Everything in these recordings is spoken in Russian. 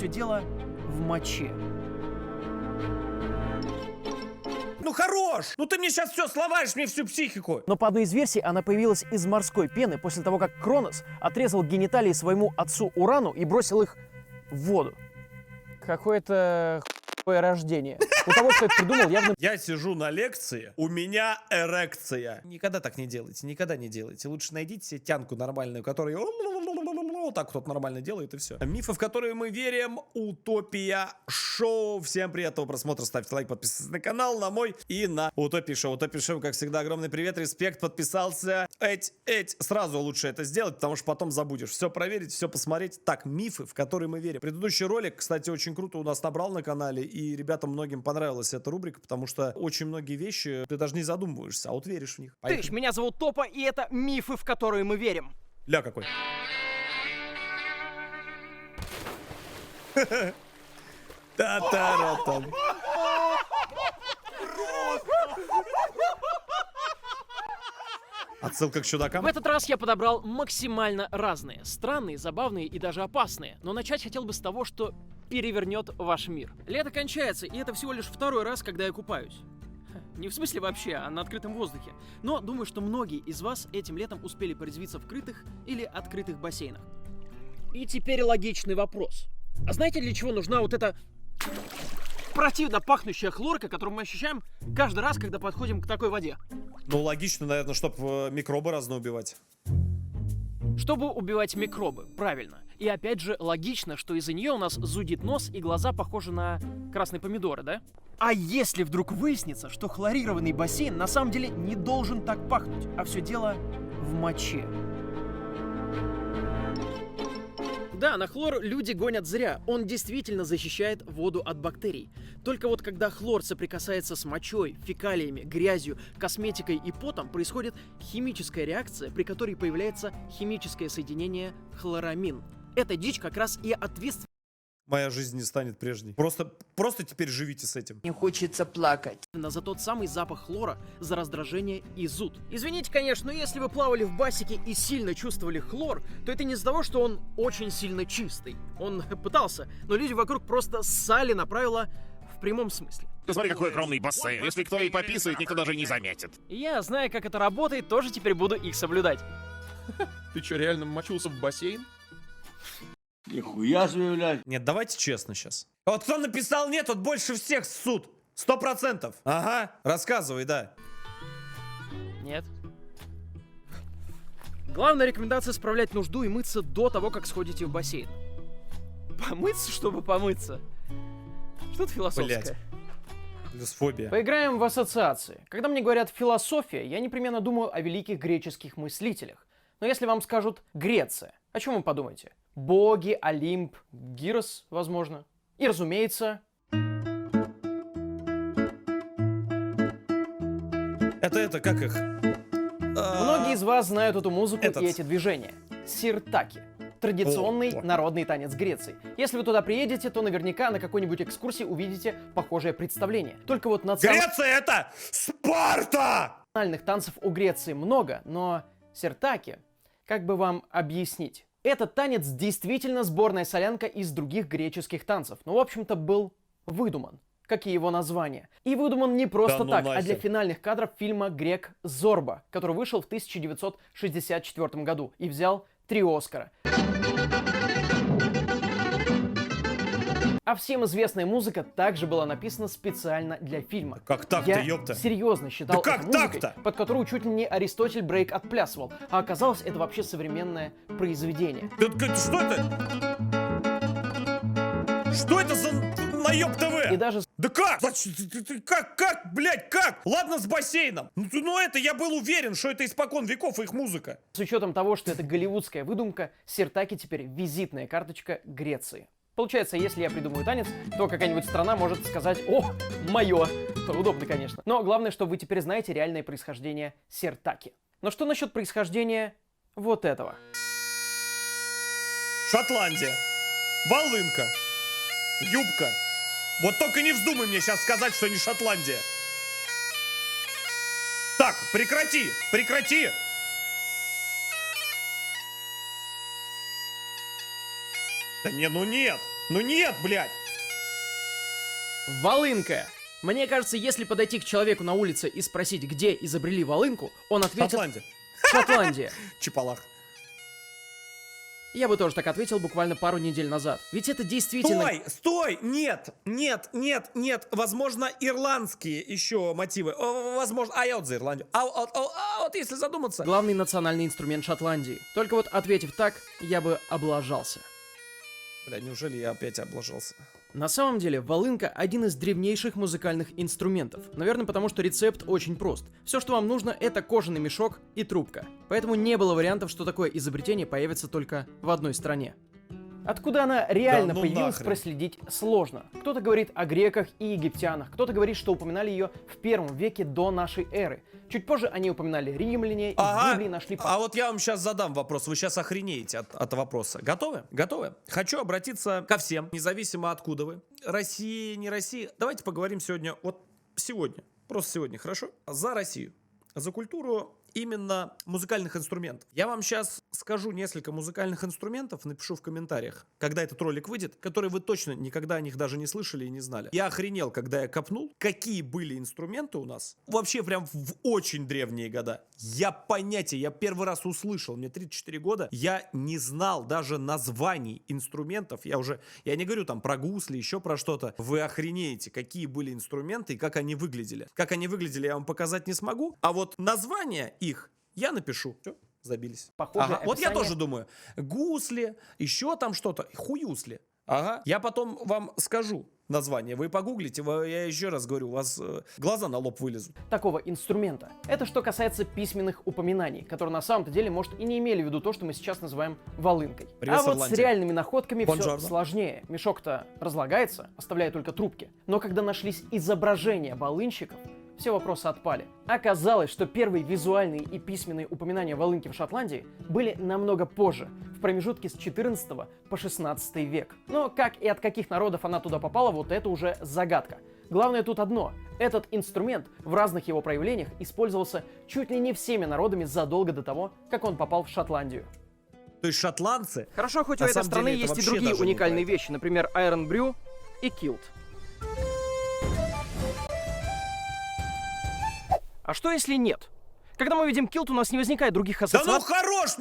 все дело в моче. Ну хорош! Ну ты мне сейчас все сломаешь, мне всю психику. Но по одной из версий она появилась из морской пены после того, как Кронос отрезал гениталии своему отцу Урану и бросил их в воду. Какое-то хуевое рождение. У того, кто это придумал, явно... Я сижу на лекции, у меня эрекция. Никогда так не делайте, никогда не делайте. Лучше найдите себе тянку нормальную, которая вот так кто-то нормально делает, и все. Мифы, в которые мы верим. Утопия Шоу. Всем приятного просмотра. Ставьте лайк, подписывайтесь на канал, на мой и на Утопия Шоу. Утопия Шоу, как всегда, огромный привет, респект, подписался. Сразу лучше это сделать, потому что потом забудешь. Все проверить, все посмотреть. Так, мифы, в которые мы верим. Предыдущий ролик, кстати, очень круто у нас набрал на канале, и ребятам многим понравилась эта рубрика, потому что очень многие вещи ты даже не задумываешься, а вот веришь в них. Поехали. Меня зовут Топа, и это мифы, в которые мы верим. Ля какой. Та-та-ра-там. Отсылка к чудакам? В этот раз я подобрал максимально разные. Странные, забавные и даже опасные. Но начать хотел бы с того, что перевернет ваш мир. Лето кончается, и это всего лишь второй раз, когда я купаюсь. Не в смысле вообще, а на открытом воздухе. Но думаю, что многие из вас этим летом успели порезвиться в крытых или открытых бассейнах. И теперь логичный вопрос. А знаете, для чего нужна вот эта противно пахнущая хлорка, которую мы ощущаем каждый раз, когда подходим к такой воде? Ну, логично, наверное, чтобы микробы разно убивать. Чтобы убивать микробы, правильно. И опять же, логично, что из-за нее у нас зудит нос и глаза похожи на красные помидоры, да? А если вдруг выяснится, что хлорированный бассейн на самом деле не должен так пахнуть, а все дело в моче? Да, на хлор люди гонят зря. Он действительно защищает воду от бактерий. Только вот когда хлор соприкасается с мочой, фекалиями, грязью, косметикой и потом, происходит химическая реакция, при которой появляется химическое соединение хлорамин. Эта дичь как раз и ответственна Моя жизнь не станет прежней. Просто теперь живите с этим. Мне хочется плакать. за тот самый запах хлора, за раздражение и зуд. Извините, конечно, но если вы плавали в басике и сильно чувствовали хлор, то это не из-за того, что он очень сильно чистый. Он пытался, но люди вокруг просто ссали на правила в прямом смысле. Ты смотри, какой огромный бассейн. Если кто и пописает, никто даже не заметит. Я, зная, как это работает, тоже теперь буду их соблюдать. Ты что, реально мочился в бассейн? Нихуя себе, блядь. Нет, давайте честно сейчас. Вот кто написал нет, тот больше всех ссут. 100%. Ага, рассказывай, да. Нет. Главная рекомендация — справлять нужду и мыться до того, как сходите в бассейн. Помыться, чтобы помыться? Что-то философское. Блять. Люсфобия. Поиграем в ассоциации. Когда мне говорят «философия», я непременно думаю о великих греческих мыслителях. Но если вам скажут «Греция», о чем вы подумаете? Боги, Олимп, Гирос, возможно. И, разумеется... Это как их? Многие из вас знают эту музыку Этот. и эти движения. Сиртаки. Традиционный народный танец Греции. Если вы туда приедете, то наверняка на какой-нибудь экскурсии увидите похожее представление. Только вот Греция это Спарта! национальных танцев у Греции много, но сиртаки, как бы вам объяснить? Этот танец действительно сборная солянка из других греческих танцев, но в общем-то был выдуман, как и его название. И выдуман не просто Да ну так, а нахер. для финальных кадров фильма «Грек Зорба», который вышел в 1964 году и взял 3 Оскара. А всем известная музыка также была написана специально для фильма. Как так-то, Я ёпта? серьезно считал Да как это музыкой, так-то? под которую чуть ли не Аристотель Брейк отплясывал, а оказалось, это вообще современное произведение. Что это? Что это за наёб ТВ? И даже Да как? Как, блядь, как? Ладно, с бассейном. Ну это я был уверен, что это испокон веков их музыка. с учетом того, что это голливудская выдумка, сиртаки теперь визитная карточка Греции. Получается, если я придумаю танец, то какая-нибудь страна может сказать «О, моё!» Удобно, конечно. Но главное, что вы теперь знаете реальное происхождение сиртаки. Но что насчет происхождения вот этого? Шотландия. Волынка. Юбка. Вот только не вздумай мне сейчас сказать, что не Шотландия. Так, прекрати, прекрати. Да не, ну нет. Ну нет, блядь! Волынка. Мне кажется, если подойти к человеку на улице и спросить, где изобрели волынку, он ответит... Шотландия. Шотландия. Чапалах. Я бы тоже так ответил буквально пару недель назад. Ведь это действительно... Стой! Нет! Возможно, ирландские еще мотивы. Возможно, а я вот за Ирландию. А вот если задуматься... Главный национальный инструмент Шотландии. Только вот ответив так, я бы облажался. Бля, неужели я опять облажался? На самом деле, волынка — один из древнейших музыкальных инструментов. Наверное, потому что рецепт очень прост. Все, что вам нужно, это кожаный мешок и трубка. Поэтому не было вариантов, что такое изобретение появится только в одной стране. Откуда она реально Да ну появилась, нахрен. проследить сложно. Кто-то говорит о греках и египтянах, кто-то говорит, что упоминали ее в 1 веке до нашей эры. Чуть позже они упоминали римляне, и в Библии нашли... А вот я вам сейчас задам вопрос, вы сейчас охренеете от вопроса. Готовы? Готовы? Хочу обратиться ко всем, независимо откуда вы. Россия, не Россия. Давайте поговорим сегодня, вот сегодня, просто сегодня, хорошо? За Россию, за культуру именно музыкальных инструментов. Я вам сейчас скажу несколько музыкальных инструментов, напишу в комментариях, когда этот ролик выйдет, которые вы точно никогда о них даже не слышали и не знали. Я охренел, когда я копнул, какие были инструменты у нас. Вообще прям в очень древние года. Я первый раз услышал, мне 34 года, я не знал даже названий инструментов. Я не говорю там про гусли, еще про что-то. Вы охренеете, какие были инструменты и как они выглядели. Как они выглядели, я вам показать не смогу, а вот названия их я напишу. Все, забились. Похожее Вот я описание. тоже думаю. Гусли, еще там что-то. Хуюсли. Ага. Я потом вам скажу название. Вы погуглите, я еще раз говорю, у вас глаза на лоб вылезут. такого инструмента. Это что касается письменных упоминаний, которые на самом-то деле, может, и не имели в виду то, что мы сейчас называем волынкой. Привет, а вот Ирландия. с реальными находками все Бонжорно. сложнее. Мешок-то разлагается, оставляя только трубки. Но когда нашлись изображения волынщиков, все вопросы отпали. Оказалось, что первые визуальные и письменные упоминания волынки в Шотландии были намного позже, в промежутке с 14 по 16 век. Но как и от каких народов она туда попала, вот это уже загадка. Главное тут одно. Этот инструмент в разных его проявлениях использовался чуть ли не всеми народами задолго до того, как он попал в Шотландию. То есть шотландцы... Хорошо, хоть На у этой самом страны деле, это есть и вообще другие даже не уникальные про это. вещи, например, Iron Brew и Kilt. А что если нет? Когда мы видим Kilt, у нас не возникает других Да ассоциаций, ну хорош,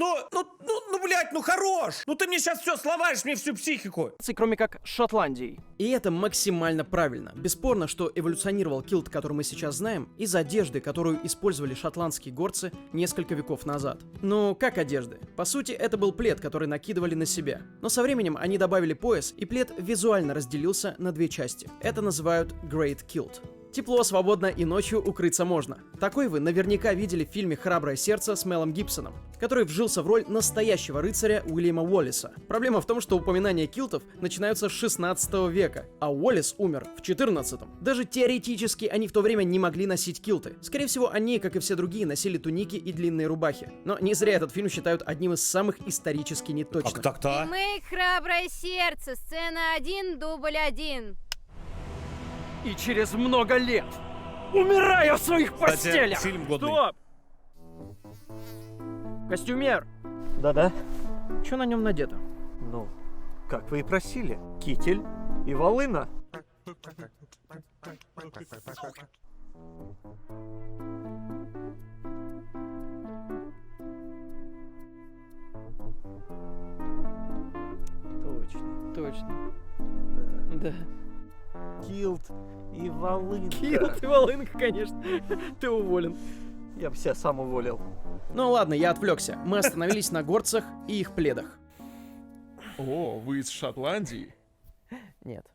блядь, ну хорош! Ну ты мне сейчас все сломаешь, мне всю психику. кроме как Шотландии. И это максимально правильно. Бесспорно, что эволюционировал килт, который мы сейчас знаем, из одежды, которую использовали шотландские горцы несколько веков назад. Ну, как одежды? По сути, это был плед, который накидывали на себя. Но со временем они добавили пояс, и плед визуально разделился на две части. Это называют Great Kilt. Тепло, свободно и ночью укрыться можно. Такой вы наверняка видели в фильме «Храброе сердце» с Мелом Гибсоном, который вжился в роль настоящего рыцаря Уильяма Уоллиса. Проблема в том, что упоминания килтов начинаются с 16 века, а Уоллис умер в 14-м. Даже теоретически они в то время не могли носить килты. Скорее всего, они, как и все другие, носили туники и длинные рубахи. Но не зря этот фильм считают одним из самых исторически неточных. Как так-то? Ремейк «Храброе сердце», сцена 1, дубль 1. И через много лет, умирая в своих Кстати, постелях. фильм годный. Стоп! Костюмер, Да-да. что на нем надето? Ну, как вы и просили. Китель и волына. Точно. Точно. Да. Килт и волынка. Килт и волынка, конечно. Ты уволен. Я бы себя сам уволил. Ну ладно, я отвлекся. Мы остановились на горцах и их пледах. О, вы из Шотландии? Нет.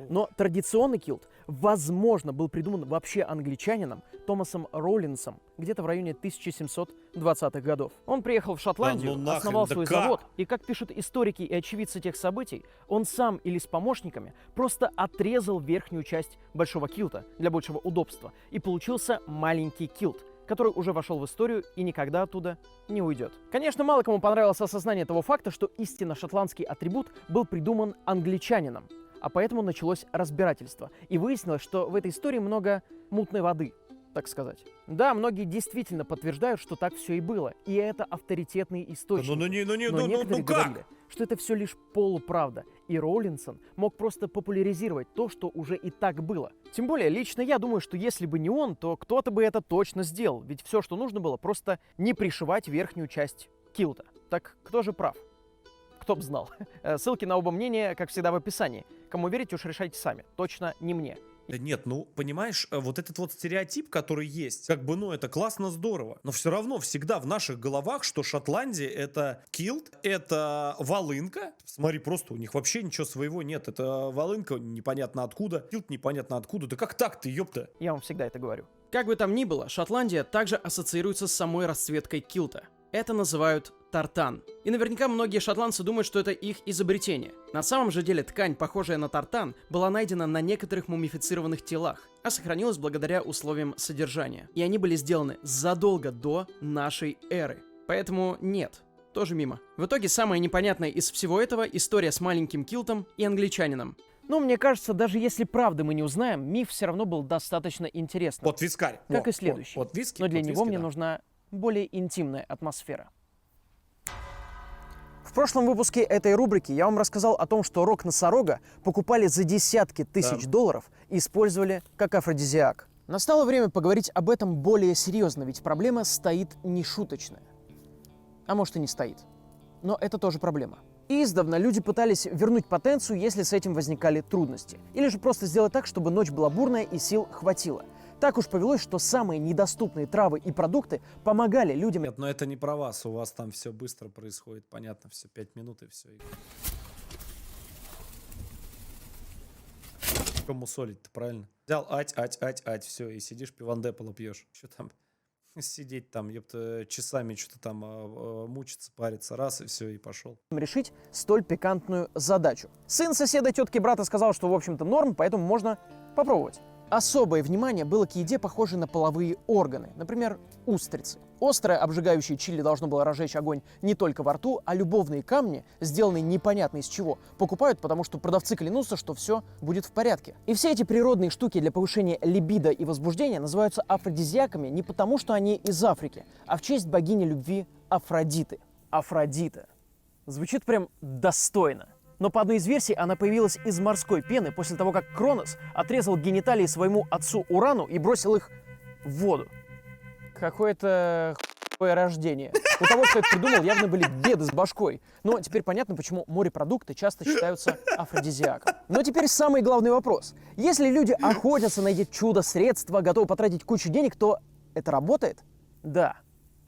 Но традиционный килт, возможно, был придуман вообще англичанином Томасом Роллинсом где-то в районе 1720-х годов. Он приехал в Шотландию, Да ну нахрен, основал да свой как? завод, и, как пишут историки и очевидцы тех событий, он сам или с помощниками просто отрезал верхнюю часть большого килта для большего удобства, и получился маленький килт, который уже вошел в историю и никогда оттуда не уйдет. Конечно, мало кому понравилось осознание того факта, что истинно шотландский атрибут был придуман англичанином, а поэтому началось разбирательство, и выяснилось, что в этой истории много мутной воды. так сказать. Да, многие действительно подтверждают, что так все и было, и это авторитетные источники. Но некоторые говорили, что это все лишь полуправда, и Роулинсон мог просто популяризировать то, что уже и так было. Тем более, лично я думаю, что если бы не он, то кто-то бы это точно сделал, ведь все, что нужно было, просто не пришивать верхнюю часть килта. Так кто же прав? Кто б знал. Ссылки на оба мнения, как всегда, в описании. Кому верите, уж решайте сами. Точно не мне. Да нет, ну, понимаешь, вот этот вот стереотип, который есть, как бы, ну, это классно, здорово. Но все равно всегда в наших головах, что Шотландия — это килт, это волынка. Смотри, просто у них вообще ничего своего нет. Это волынка непонятно откуда, килт непонятно откуда. Да как так-то, ёпта? Я вам всегда это говорю. Как бы там ни было, Шотландия также ассоциируется с самой расцветкой килта. Это называют тартан. И наверняка многие шотландцы думают, что это их изобретение. На самом же деле ткань, похожая на тартан, была найдена на некоторых мумифицированных телах, а сохранилась благодаря условиям содержания. И они были сделаны задолго до нашей эры. Поэтому нет, тоже мимо. В итоге самое непонятное из всего этого — история с маленьким килтом и англичанином. Но мне кажется, даже если правды мы не узнаем, миф все равно был достаточно интересным. Вот вискарь. Как и следующий. Вот виски. Но для вот него виски, мне да. нужна более интимная атмосфера. В прошлом выпуске этой рубрики я вам рассказал о том, что рог носорога покупали за десятки тысяч долларов и использовали как афродизиак. Настало время поговорить об этом более серьезно, ведь проблема стоит нешуточная. А может и не стоит. Но это тоже проблема. Издавна люди пытались вернуть потенцию, если с этим возникали трудности. Или же просто сделать так, чтобы ночь была бурная и сил хватило. Так уж повелось, что самые недоступные травы и продукты помогали людям. Нет, но это не про вас. У вас там все быстро происходит. Понятно, все 5 минут и все. Кому солить-то, правильно? Взял ать, все, и сидишь, пивандепола пьешь. Что там? Сидеть там, ёпта, часами что-то там мучиться, париться, раз, и все, и пошел. Решить столь пикантную задачу. Сын соседа, тетки, брата сказал, что, в общем-то, норм, поэтому можно попробовать. Особое внимание было к еде, похожей на половые органы, например, устрицы. Острое обжигающее чили должно было разжечь огонь не только во рту, а любовные камни, сделанные непонятно из чего, покупают, потому что продавцы клянутся, что все будет в порядке. И все эти природные штуки для повышения либидо и возбуждения называются афродизиаками не потому, что они из Африки, а в честь богини любви Афродиты. Афродита. Звучит прям достойно. Но по одной из версий она появилась из морской пены после того, как Кронос отрезал гениталии своему отцу Урану и бросил их в воду. Какое-то хуевое рождение. У того, кто это придумал, явно были беды с башкой. Но теперь понятно, почему морепродукты часто считаются афродизиаком. Но теперь самый главный вопрос. Если люди охотятся на эти чудо-средства, готовы потратить кучу денег, то это работает? Да,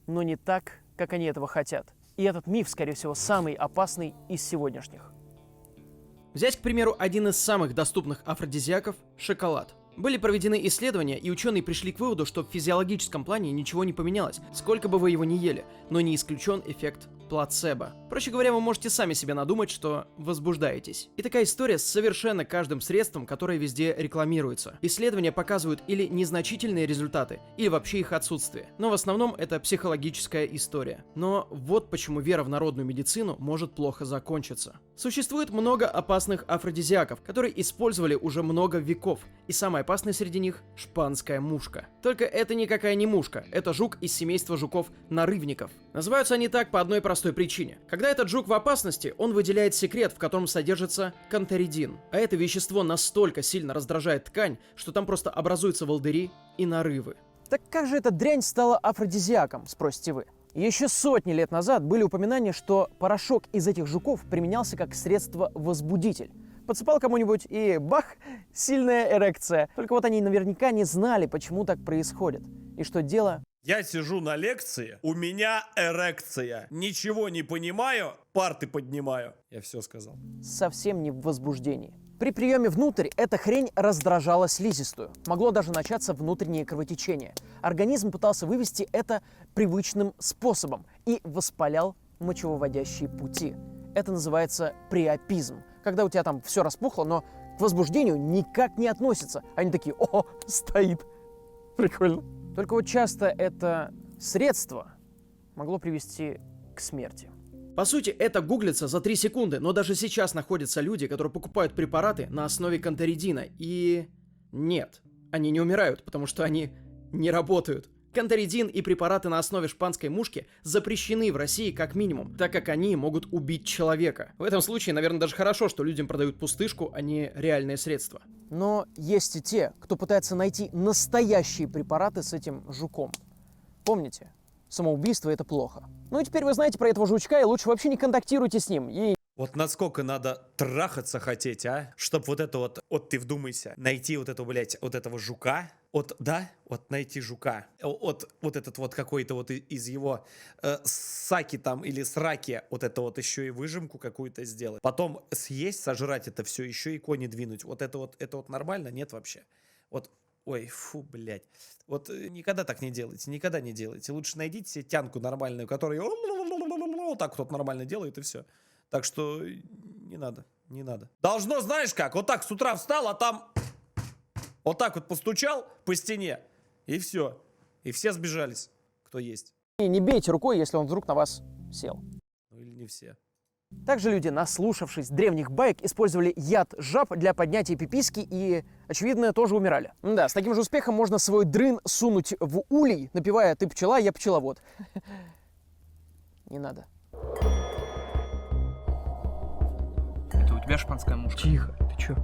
но не так, как они этого хотят. И этот миф, скорее всего, самый опасный из сегодняшних. Взять, к примеру, один из самых доступных афродизиаков – шоколад. Были проведены исследования, и ученые пришли к выводу, что в физиологическом плане ничего не поменялось, сколько бы вы его ни ели, но не исключен эффект плацебо. Проще говоря, вы можете сами себе надумать, что возбуждаетесь. И такая история с совершенно каждым средством, которое везде рекламируется. Исследования показывают или незначительные результаты, или вообще их отсутствие. Но в основном это психологическая история. Но вот почему вера в народную медицину может плохо закончиться. Существует много опасных афродизиаков, которые использовали уже много веков. И самый опасный среди них – шпанская мушка. Только это никакая не мушка, это жук из семейства жуков-нарывников. Называются они так по одной простой причине. Когда этот жук в опасности, он выделяет секрет, в котором содержится кантеридин. А это вещество настолько сильно раздражает ткань, что там просто образуются волдыри и нарывы. Так как же эта дрянь стала афродизиаком, спросите вы? Еще сотни лет назад были упоминания, что порошок из этих жуков применялся как средство-возбудитель. Подсыпал кому-нибудь и бах, сильная эрекция. Только вот они наверняка не знали, почему так происходит. И что дело... Я сижу на лекции, у меня эрекция. Ничего не понимаю, парты поднимаю. Я все сказал. Совсем не в возбуждении. При приеме внутрь эта хрень раздражала слизистую. Могло даже начаться внутреннее кровотечение. Организм пытался вывести это привычным способом и воспалял мочевыводящие пути. Это называется приопизм. Когда у тебя там все распухло, но к возбуждению никак не относится. Они такие: о, стоит. Прикольно. Только вот часто это средство могло привести к смерти. По сути, это гуглится за 3 секунды, но даже сейчас находятся люди, которые покупают препараты на основе кантеридина. И нет, они не умирают, потому что они не работают. Канторидин и препараты на основе шпанской мушки запрещены в России как минимум, так как они могут убить человека. В этом случае, наверное, даже хорошо, что людям продают пустышку, а не реальные средства. Но есть и те, кто пытается найти настоящие препараты с этим жуком. Помните, самоубийство — это плохо. Ну и теперь вы знаете про этого жучка, и лучше вообще не контактируйте с ним. И Вот насколько надо трахаться хотеть, а? Чтоб вот это вот ты вдумайся, найти вот эту, блядь, вот этого жука, вот найти жука, вот этот вот какой-то вот из его саки там или сраки, вот это вот еще и выжимку какую-то сделать. Потом съесть, сожрать это все, еще и кони двинуть. Это вот нормально? Нет вообще. Вот, ой, фу, блядь. Вот никогда так не делайте, никогда не делайте. Лучше найдите себе тянку нормальную, которая вот так вот нормально делает и все. Так что не надо, не надо. Должно, знаешь как, вот так с утра встал, а там вот так вот постучал по стене, и все. И все сбежались, кто есть. не бейте рукой, если он вдруг на вас сел. Ну или не все. Также люди, наслушавшись древних баек, использовали яд жаб для поднятия пиписки и, очевидно, тоже умирали. Да, с таким же успехом можно свой дрын сунуть в улей, напевая «ты пчела, я пчеловод». Не надо. Это у тебя шпанская мушка? Тихо, ты чё?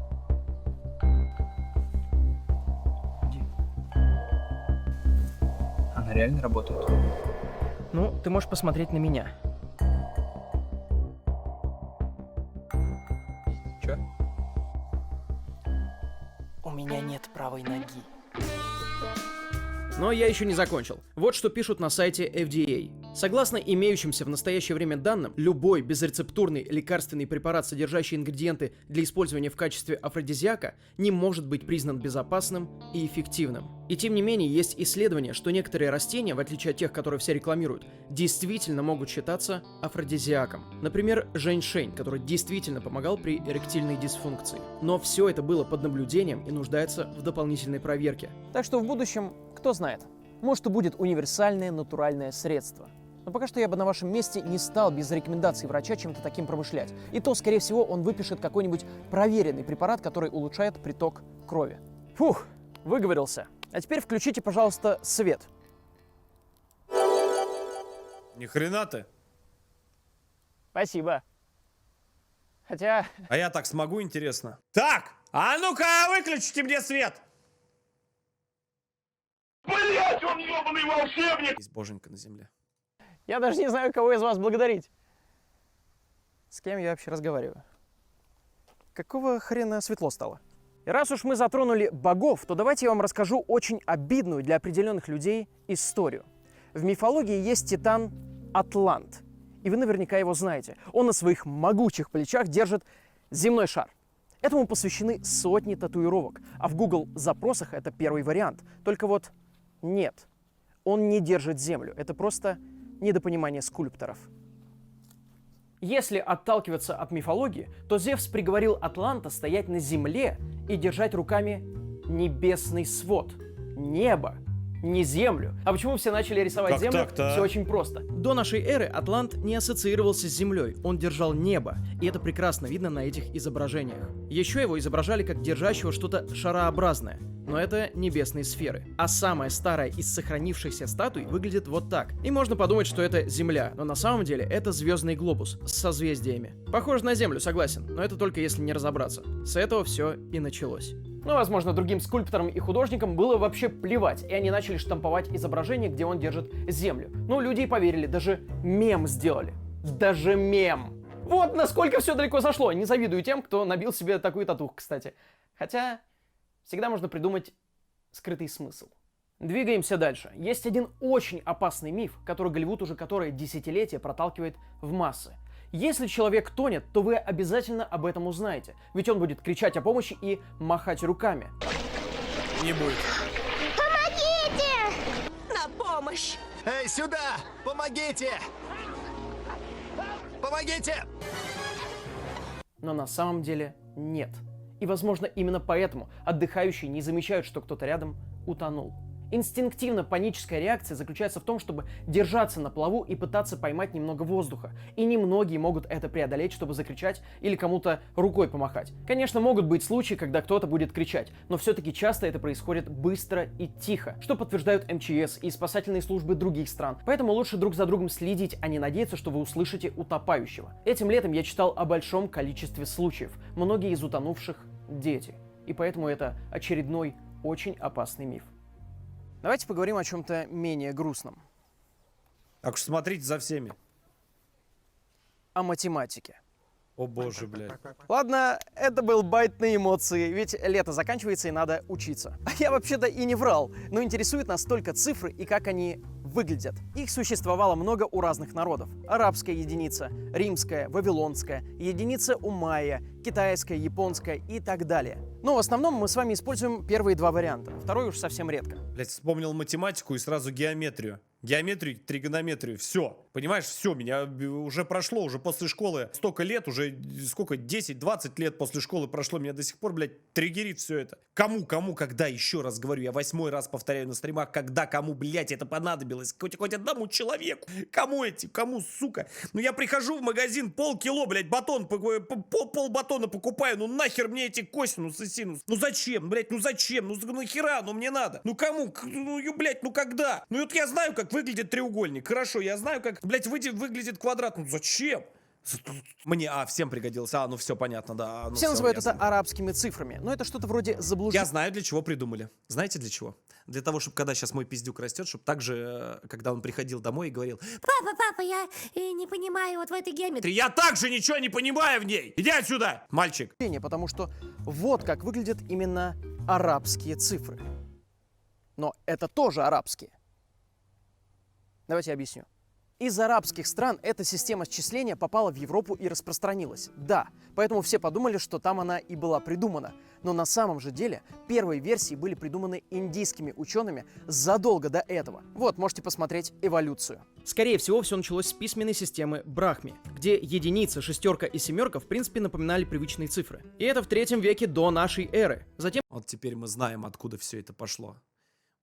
Она реально работает? Ну, ты можешь посмотреть на меня. Чё? У меня нет правой ноги. Но я еще не закончил. Вот что пишут на сайте FDA. Согласно имеющимся в настоящее время данным, любой безрецептурный лекарственный препарат, содержащий ингредиенты для использования в качестве афродизиака, не может быть признан безопасным и эффективным. И тем не менее, есть исследования, что некоторые растения, в отличие от тех, которые все рекламируют, действительно могут считаться афродизиаком. Например, женьшень, который действительно помогал при эректильной дисфункции. Но все это было под наблюдением и нуждается в дополнительной проверке. Так что в будущем, кто знает, может и будет универсальное натуральное средство. Но пока что я бы на вашем месте не стал без рекомендаций врача чем-то таким промышлять. И то, скорее всего, он выпишет какой-нибудь проверенный препарат, который улучшает приток крови. Фух, выговорился. А теперь включите, пожалуйста, свет. Ни хрена ты. Спасибо. Хотя... А я так смогу, интересно? Так, а ну-ка выключите мне свет! Блять, он ебаный волшебник! Есть боженька на земле. Я даже не знаю, кого из вас благодарить. С кем я вообще разговариваю? Какого хрена светло стало? И раз уж мы затронули богов, то давайте я вам расскажу очень обидную для определенных людей историю. В мифологии есть титан Атлант. И вы наверняка его знаете. Он на своих могучих плечах держит земной шар. Этому посвящены сотни татуировок. А в Google запросах это первый вариант. Только вот нет. Он не держит землю. Это просто недопонимание скульпторов. Если отталкиваться от мифологии, то Зевс приговорил Атланта стоять на земле и держать руками небесный свод. Небо, не землю. А почему все начали рисовать Как землю? так-то, а? Все очень просто. До нашей эры Атлант не ассоциировался с Землей, он держал небо, и это прекрасно видно на этих изображениях. Еще его изображали как держащего что-то шарообразное, но это небесные сферы. А самая старая из сохранившихся статуй выглядит вот так. И можно подумать, что это Земля, но на самом деле это звездный глобус с созвездиями. Похоже на Землю, согласен, но это только если не разобраться. С этого все и началось. Ну, возможно, другим скульпторам и художникам было вообще плевать, и они начали штамповать изображение, где он держит землю. Ну, люди и поверили, даже мем сделали. Даже мем! Вот насколько все далеко зашло. Не завидую тем, кто набил себе такую татуху, кстати. Хотя, всегда можно придумать скрытый смысл. Двигаемся дальше. Есть один очень опасный миф, который Голливуд уже которое десятилетие проталкивает в массы. Если человек тонет, то вы обязательно об этом узнаете, ведь он будет кричать о помощи и махать руками. Не будет. На помощь! Эй, сюда! Помогите! Помогите! Но на самом деле нет. И, возможно, именно поэтому отдыхающие не замечают, что кто-то рядом утонул. Инстинктивно паническая реакция заключается в том, чтобы держаться на плаву и пытаться поймать немного воздуха. И немногие могут это преодолеть, чтобы закричать или кому-то рукой помахать. Конечно, могут быть случаи, когда кто-то будет кричать, но все-таки часто это происходит быстро и тихо, что подтверждают МЧС и спасательные службы других стран. Поэтому лучше друг за другом следить, а не надеяться, что вы услышите утопающего. Этим летом я читал о большом количестве случаев. Многие из утонувших — дети. И поэтому это очередной очень опасный миф. Давайте поговорим о чем-то менее грустном. Так что смотрите за всеми. О математике. О боже, блядь. Ладно, это был байт на эмоции, ведь лето заканчивается и надо учиться. А я вообще-то и не врал, но интересует нас только цифры и как они выглядят. Их существовало много у разных народов. Арабская единица, римская, вавилонская, единица у майя, китайская, японская и так далее. Но в основном мы с вами используем первые два варианта, второй уж совсем редко. Блядь, вспомнил математику и сразу геометрию. Геометрию, тригонометрию, все. Понимаешь, все, меня уже прошло, уже после школы столько лет, уже сколько, 10-20 лет после школы прошло, меня до сих пор, блядь, триггерит все это. Кому, когда, еще раз говорю, я 8-й раз повторяю на стримах, когда, кому, блядь, это понадобилось, хоть одному человеку. Кому, сука? Ну я прихожу в магазин, полкило, блядь, батон, пол батона покупаю, ну нахер мне эти косинусы, синус? Ну зачем, блядь, ну зачем? Ну нахера, ну мне надо? Ну кому? Ну, блядь, ну когда? Ну вот я знаю, как выглядит треугольник. Хорошо, я знаю, как, блядь, выглядит квадрат. Ну зачем? Мне, всем пригодился. Ну все понятно, да. Ну, все называют ясно. это арабскими цифрами, но это что-то вроде заблуждения. Я знаю, для чего придумали. Знаете, для чего? Для того, чтобы когда сейчас мой пиздюк растет, чтобы также, когда он приходил домой и говорил: Папа, я не понимаю вот в этой геометрии. я также ничего не понимаю в ней. Иди отсюда, мальчик. Потому что вот как выглядят именно арабские цифры. Но это тоже арабские. Давайте я объясню. Из арабских стран эта система счисления попала в Европу и распространилась. Да, поэтому все подумали, что там она и была придумана. Но на самом же деле первые версии были придуманы индийскими учеными задолго до этого. Вот, можете посмотреть эволюцию. Скорее всего, все началось с письменной системы Брахми, где единица, шестерка и семерка в принципе напоминали привычные цифры. И это в 3 веке до нашей эры. Затем Вот теперь мы знаем, откуда все это пошло.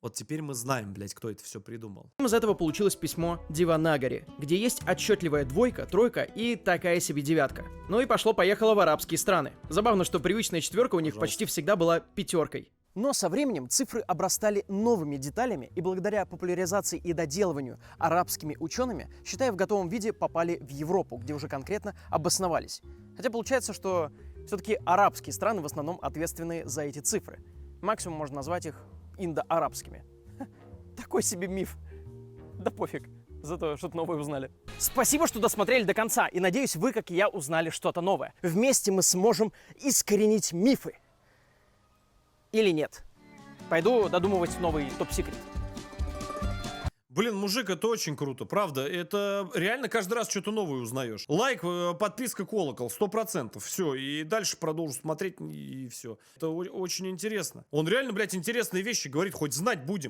Вот теперь мы знаем, блядь, кто это все придумал. из этого получилось письмо Деванагари, где есть отчетливая двойка, тройка и такая себе девятка. Ну и пошло-поехало в арабские страны. Забавно, что привычная четверка у них почти всегда была пятеркой. Но со временем цифры обрастали новыми деталями, и благодаря популяризации и доделыванию арабскими учеными, считая в готовом виде, попали в Европу, где уже конкретно обосновались. Хотя получается, что все-таки арабские страны в основном ответственны за эти цифры. Максимум можно назвать их индоарабскими. Такой себе миф. Да пофиг, зато что-то новое узнали. Спасибо, что досмотрели до конца, и надеюсь, вы, как и я, узнали что-то новое. Вместе мы сможем искоренить мифы. Или нет? Пойду додумывать новый топ-секрет. Блин, мужик, это очень круто, правда. Это реально каждый раз что-то новое узнаешь. Лайк, подписка, колокол, 100%. Все, и дальше продолжу смотреть, и все. Это очень интересно. Он реально, блядь, интересные вещи говорит, хоть знать будем.